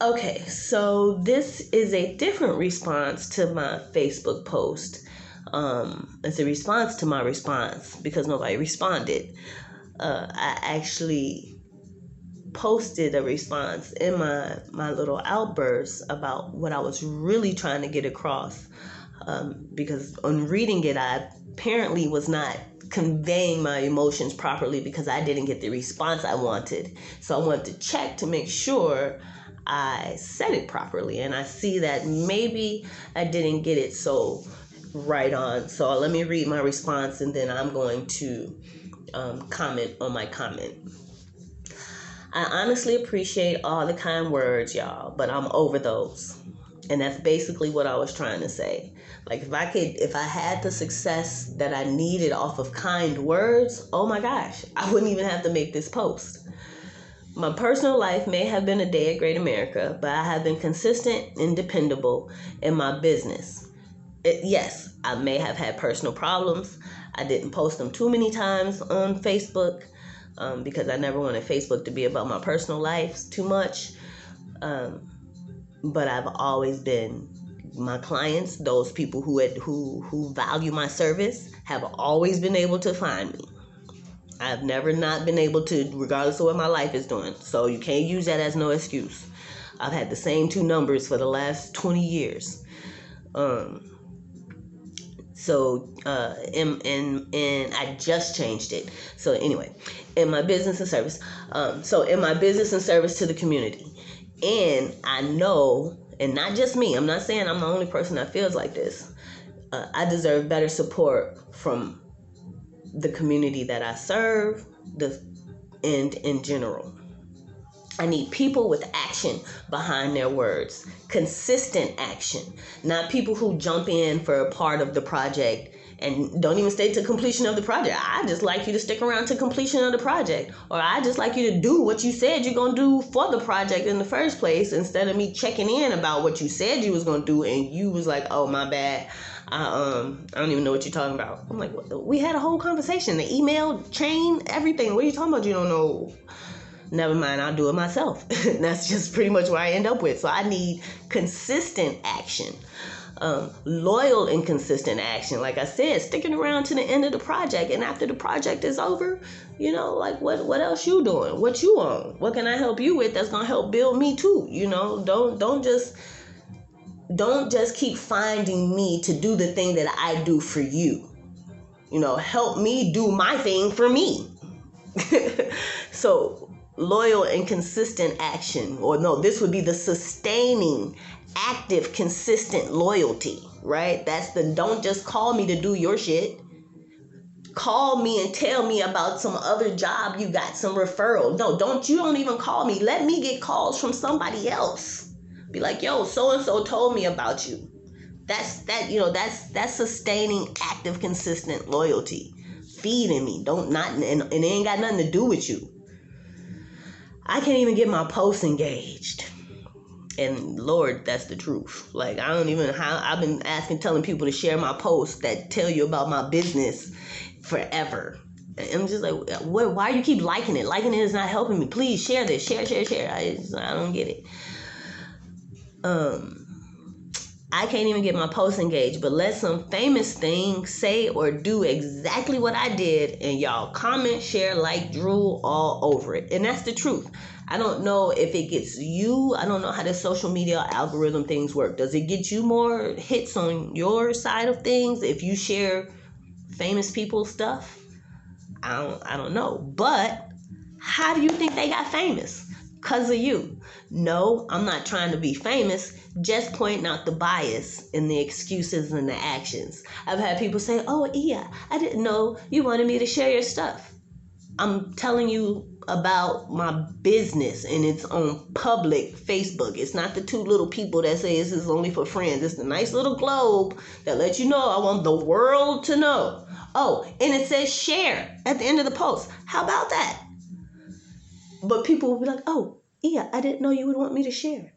Okay, so this is a different response to my Facebook post. It's a response to my response because nobody responded. I actually posted a response in my little outburst about what I was really trying to get across. Because on reading it, I apparently was not conveying my emotions properly because I didn't get the response I wanted. So I wanted to check to make sure I said it properly, and I see that maybe I didn't get it so right on. So let me read my response, and then I'm going to comment on my comment. I honestly appreciate all the kind words, y'all, but I'm over those. And that's basically what I was trying to say. Like if I had the success that I needed off of kind words, oh my gosh, I wouldn't even have to make this post. My personal life may have been a day at Great America, but I have been consistent and dependable in my business. Yes, I may have had personal problems. I didn't post them too many times on Facebook because I never wanted Facebook to be about my personal life too much. But I've always been, my clients, those people who value my service, have always been able to find me. I've never not been able to, regardless of what my life is doing. So you can't use that as no excuse. I've had the same two numbers for the last 20 years. And I just changed it. So anyway, in my business and service. In my business and service to the community. And I know, and not just me, I'm not saying I'm the only person that feels like this. I deserve better support from the community that I serve, and in general. I need people with action behind their words. Consistent action. Not people who jump in for a part of the project and don't even stay to completion of the project. I just like you to stick around to completion of the project. Or I just like you to do what you said you're going to do for the project in the first place, instead of me checking in about what you said you was going to do and you was like, oh, my bad. I don't even know what you're talking about. I'm like, we had a whole conversation, the email chain, everything. What are you talking about? You don't know. Never mind, I'll do it myself. That's just pretty much what I end up with. So I need consistent action, loyal and consistent action. Like I said, sticking around to the end of the project, and after the project is over, like what else you doing? What you on? What can I help you with that's gonna help build me too? Don't just keep finding me to do the thing that I do for you. Help me do my thing for me. So loyal and consistent action, or no, this would be the sustaining, active, consistent loyalty, right? That's the, don't just call me to do your shit. Call me and tell me about some other job you got, some referral. No, don't even call me. Let me get calls from somebody else. Be like, yo, so-and-so told me about you. That's sustaining, active, consistent loyalty. Feeding me. And it ain't got nothing to do with you. I can't even get my posts engaged. And Lord, that's the truth. Like, I've been telling people to share my posts that tell you about my business forever. And I'm just like, why do you keep liking it? Liking it is not helping me. Please share this. Share. I don't get it. I can't even get my posts engaged, but let some famous thing say or do exactly what I did, and y'all comment, share, like, drool all over it. And that's the truth. I don't know if it gets you. I don't know how the social media algorithm things work. Does it get you more hits on your side of things if you share famous people's stuff? I don't know. But how do you think they got famous? Because of you. No, I'm not trying to be famous. Just pointing out the bias in the excuses and the actions. I've had people say, oh, yeah, I didn't know you wanted me to share your stuff. I'm telling you about my business, and it's on public Facebook. It's not the two little people that say this is only for friends. It's the nice little globe that lets you know I want the world to know. Oh, and it says share at the end of the post. How about that? But people will be like, oh, yeah, I didn't know you would want me to share.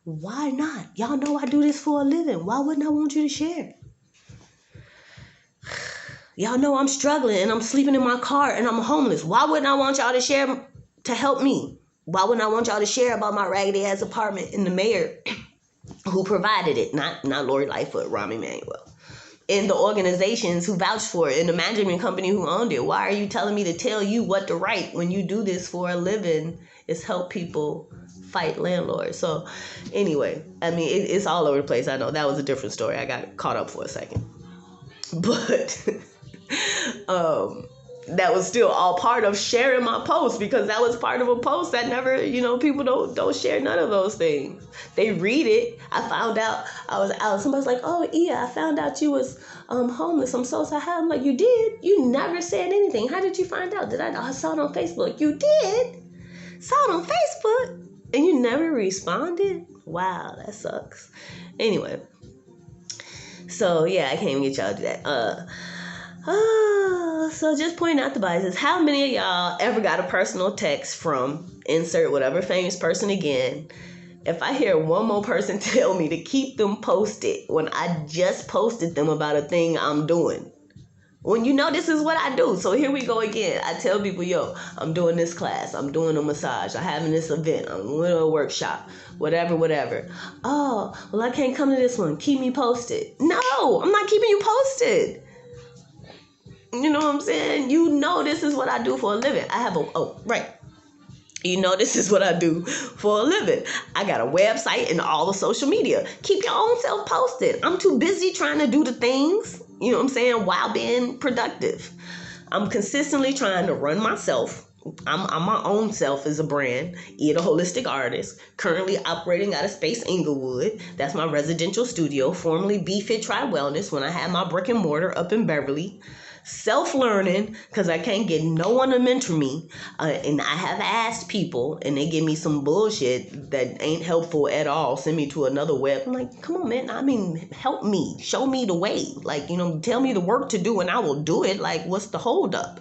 Why not? Y'all know I do this for a living. Why wouldn't I want you to share? Y'all know I'm struggling and I'm sleeping in my car and I'm homeless. Why wouldn't I want y'all to share to help me? Why wouldn't I want y'all to share about my raggedy ass apartment and the mayor who provided it? Not Lori Lightfoot, Rahm Emanuel. And the organizations who vouched for it, and the management company who owned it. Why are you telling me to tell you what to write when you do this for a living? Is help people fight landlords. So anyway, I mean, it's all over the place. I know that was a different story. I got caught up for a second. But that was still all part of sharing my post, because that was part of a post that never, people don't share none of those things. They read it. I found out I was out. Somebody's like, "Oh, yeah, I found out you was homeless. I'm so sad." I'm like, "You did? You never said anything. How did you find out?" I saw it on Facebook. You did? Saw it on Facebook and you never responded? Wow, that sucks. Anyway, so yeah, I can't even get y'all to do that. So just pointing out the biases. How many of y'all ever got a personal text from insert whatever famous person again? If I hear one more person tell me to keep them posted when I just posted them about a thing I'm doing, when this is what I do. So here we go again. I tell people, yo, I'm doing this class. I'm doing a massage. I'm having this event. I'm doing a workshop. Whatever. Oh, well, I can't come to this one. Keep me posted. No, I'm not keeping you posted. You know what I'm saying? This is what I do for a living. This is what I do for a living. I got a website and all the social media. Keep your own self posted. I'm too busy trying to do the things, while being productive. I'm consistently trying to run myself. I'm my own self as a brand, a holistic artist, currently operating out of Space Inglewood. That's my residential studio, formerly B-Fit Try Wellness when I had my brick and mortar up in Beverly. Self-learning, because I can't get no one to mentor me, and I have asked people and they give me some bullshit that ain't helpful at all. Send me to another web. I'm like, come on, man. I mean, help me, show me the way, tell me the work to do and I will do it. Like, what's the hold up?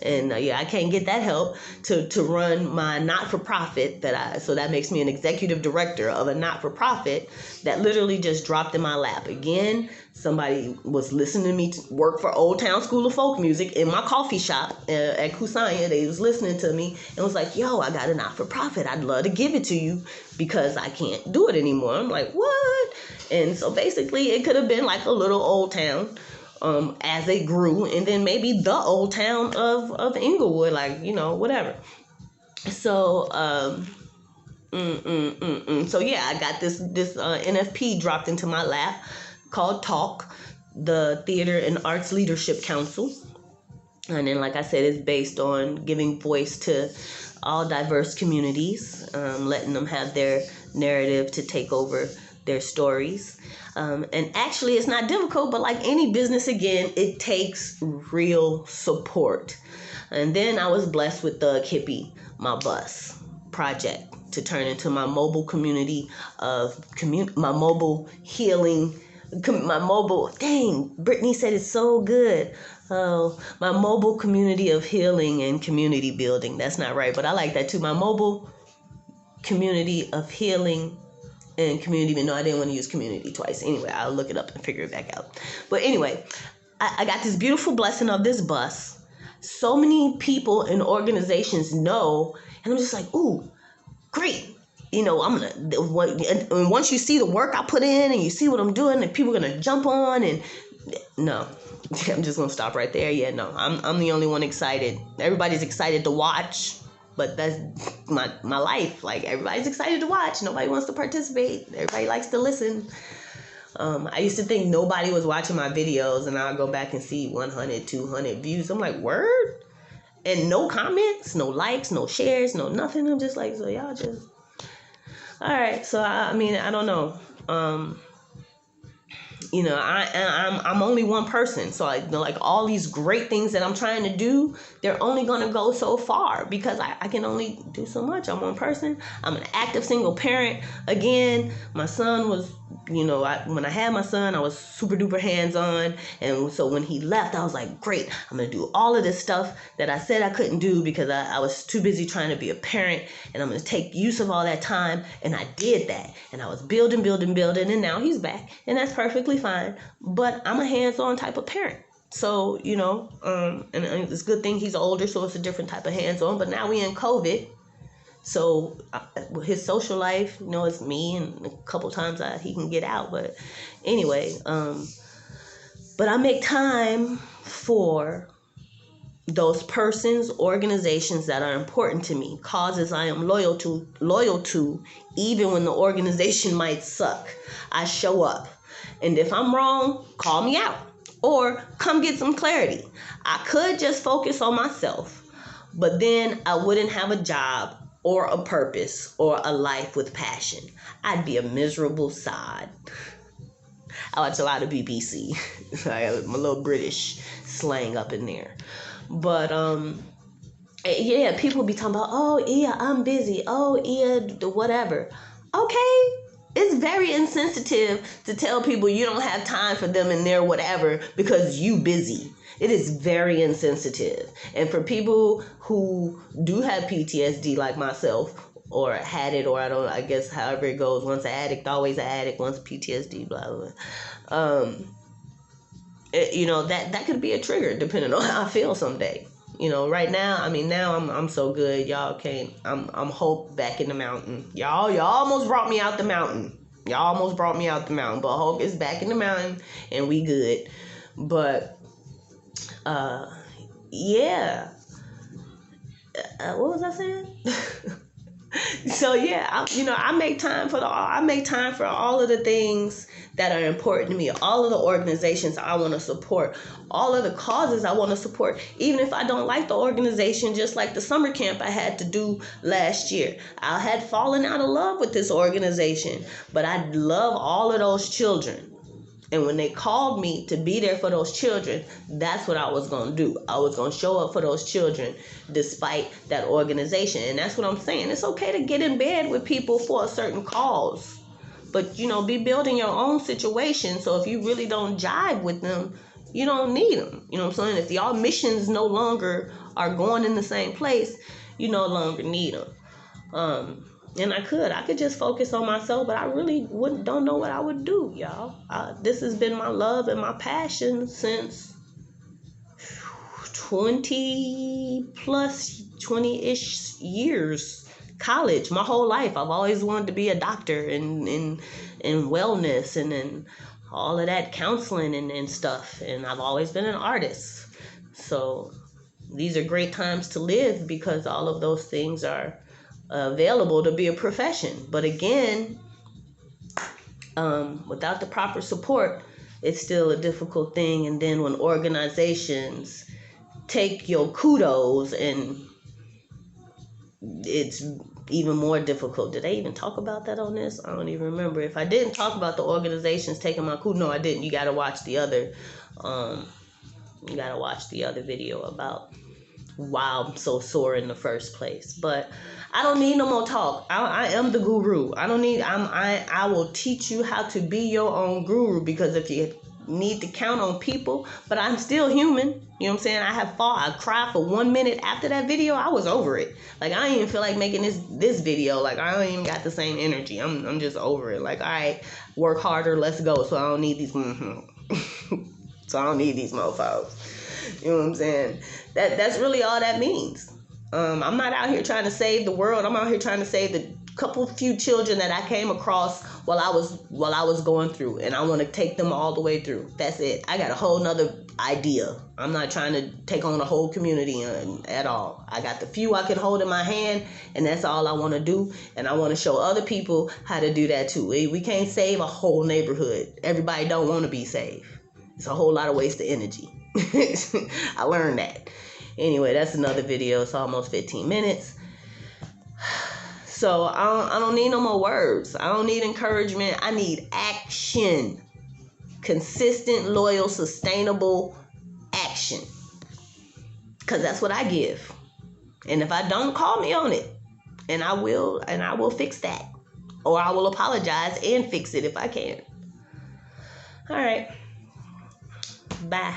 And I can't get that help to run my not-for-profit so that makes me an executive director of a not-for-profit that literally just dropped in my lap. Again, somebody was listening to me work for Old Town School of Folk Music in my coffee shop at Kusanya. They was listening to me and was like, yo, I got a not-for-profit. I'd love to give it to you because I can't do it anymore. I'm like, what? And so basically it could have been like a little Old Town as it grew, and then maybe the Old Town of Inglewood, whatever. So, so yeah, I got this NFP dropped into my lap called TALK, the Theater and Arts Leadership Council. And then, like I said, it's based on giving voice to all diverse communities, letting them have their narrative to take over their stories. And actually, it's not difficult, but like any business, again, it takes real support. And then I was blessed with the Kippy, my bus project, to turn into my mobile community my mobile healing, Brittany said it's so good. Oh, my mobile community of healing and community building. That's not right, but I like that too. My mobile community of healing and community. No, I didn't want to use community twice. Anyway, I'll look it up and figure it back out. But anyway, I got this beautiful blessing of this bus. So many people and organizations know, and I'm just like, ooh, great. I'm and once you see the work I put in and you see what I'm doing, and people are gonna jump on, and no, I'm just gonna stop right there. Yeah, no, I'm the only one excited. Everybody's excited to watch. But that's my life. Like, everybody's excited to watch. Nobody wants to participate. Everybody likes to listen. I used to think nobody was watching my videos, and I'll go back and see 100, 200 views. I'm like, word? And no comments, no likes, no shares, no nothing. I'm just like, so y'all just... All right, so I mean, I don't know. I'm only one person, so like all these great things that I'm trying to do, they're only gonna go so far because I can only do so much. I'm one person. I'm an active single parent. Again, my son was, when I had my son, I was super duper hands on, and so when he left, I was like, great, I'm gonna do all of this stuff that I said I couldn't do because I was too busy trying to be a parent, and I'm gonna take use of all that time, and I did that, and I was building, and now he's back, and that's perfectly fine. But I'm a hands-on type of parent. So, and it's a good thing he's older, so it's a different type of hands-on. But now we in COVID, So his social life, it's me, and a couple times he can get out. But anyway, but I make time for those persons, organizations that are important to me, causes I am loyal to, even when the organization might suck. I show up. And if I'm wrong, call me out or come get some clarity. I could just focus on myself, but then I wouldn't have a job or a purpose or a life with passion. I'd be a miserable sod. I watch a lot of BBC. I got my little British slang up in there. But yeah, people be talking about, oh yeah, I'm busy. Oh yeah, whatever. Okay, it's very insensitive to tell people you don't have time for them and their whatever because you busy. It is very insensitive. And for people who do have PTSD like myself, or had it, or I guess however it goes, once an addict, always an addict, once PTSD, blah, blah, blah. That could be a trigger depending on how I feel someday. Right now, now I'm so good, y'all can't. I'm Hope back in the mountain. Y'all almost brought me out the mountain. But Hope is back in the mountain, and we good. But yeah. What was I saying? So yeah, I make time for all of the things that are important to me, all of the organizations I want to support, all of the causes I want to support, even if I don't like the organization. Just like the summer camp I had to do last year, I had fallen out of love with this organization, but I love all of those children. And when they called me to be there for those children, that's what I was going to do. I was going to show up for those children despite that organization. And that's what I'm saying. It's okay to get in bed with people for a certain cause. But, be building your own situation. So if you really don't jive with them, you don't need them. You know what I'm saying? If y'all missions no longer are going in the same place, you no longer need them. And I could just focus on myself, but I really don't know what I would do, y'all. This has been my love and my passion since 20-ish years. College, my whole life, I've always wanted to be a doctor and wellness and all of that, counseling and stuff. And I've always been an artist. So these are great times to live because all of those things are available to be a profession. But again, without the proper support, it's still a difficult thing. And then when organizations take your kudos, and it's even more difficult. Did I even talk about that on this? I don't even remember. If I didn't talk about the organizations taking my kudos, no, I didn't. You got to watch the other video about why I'm so sore in the first place. But I don't need no more talk. I am the guru. I will teach you how to be your own guru, because if you need to count on people, but I'm still human. You know what I'm saying? I cried for 1 minute after that video. I was over it. Like, I don't even feel like making this video. Like, I don't even got the same energy. I'm just over it. Like, all right, work harder, let's go. So I don't need these so I don't need these mofos. You know what I'm saying? That's really all that means. I'm not out here trying to save the world. I'm out here trying to save the few children that I came across while I was going through, and I want to take them all the way through. That's it. I got a whole nother idea. I'm not trying to take on a whole community at all. I got the few I can hold in my hand, and that's all I want to do. And I want to show other people how to do that too. We can't save a whole neighborhood. Everybody don't want to be saved. It's a whole lot of waste of energy. I learned that. Anyway, that's another video. It's almost 15 minutes. So I don't need no more words. I don't need encouragement. I need action. Consistent, loyal, sustainable action. Because that's what I give. And if I don't, call me on it. And I will fix that. Or I will apologize and fix it if I can. All right. Bye.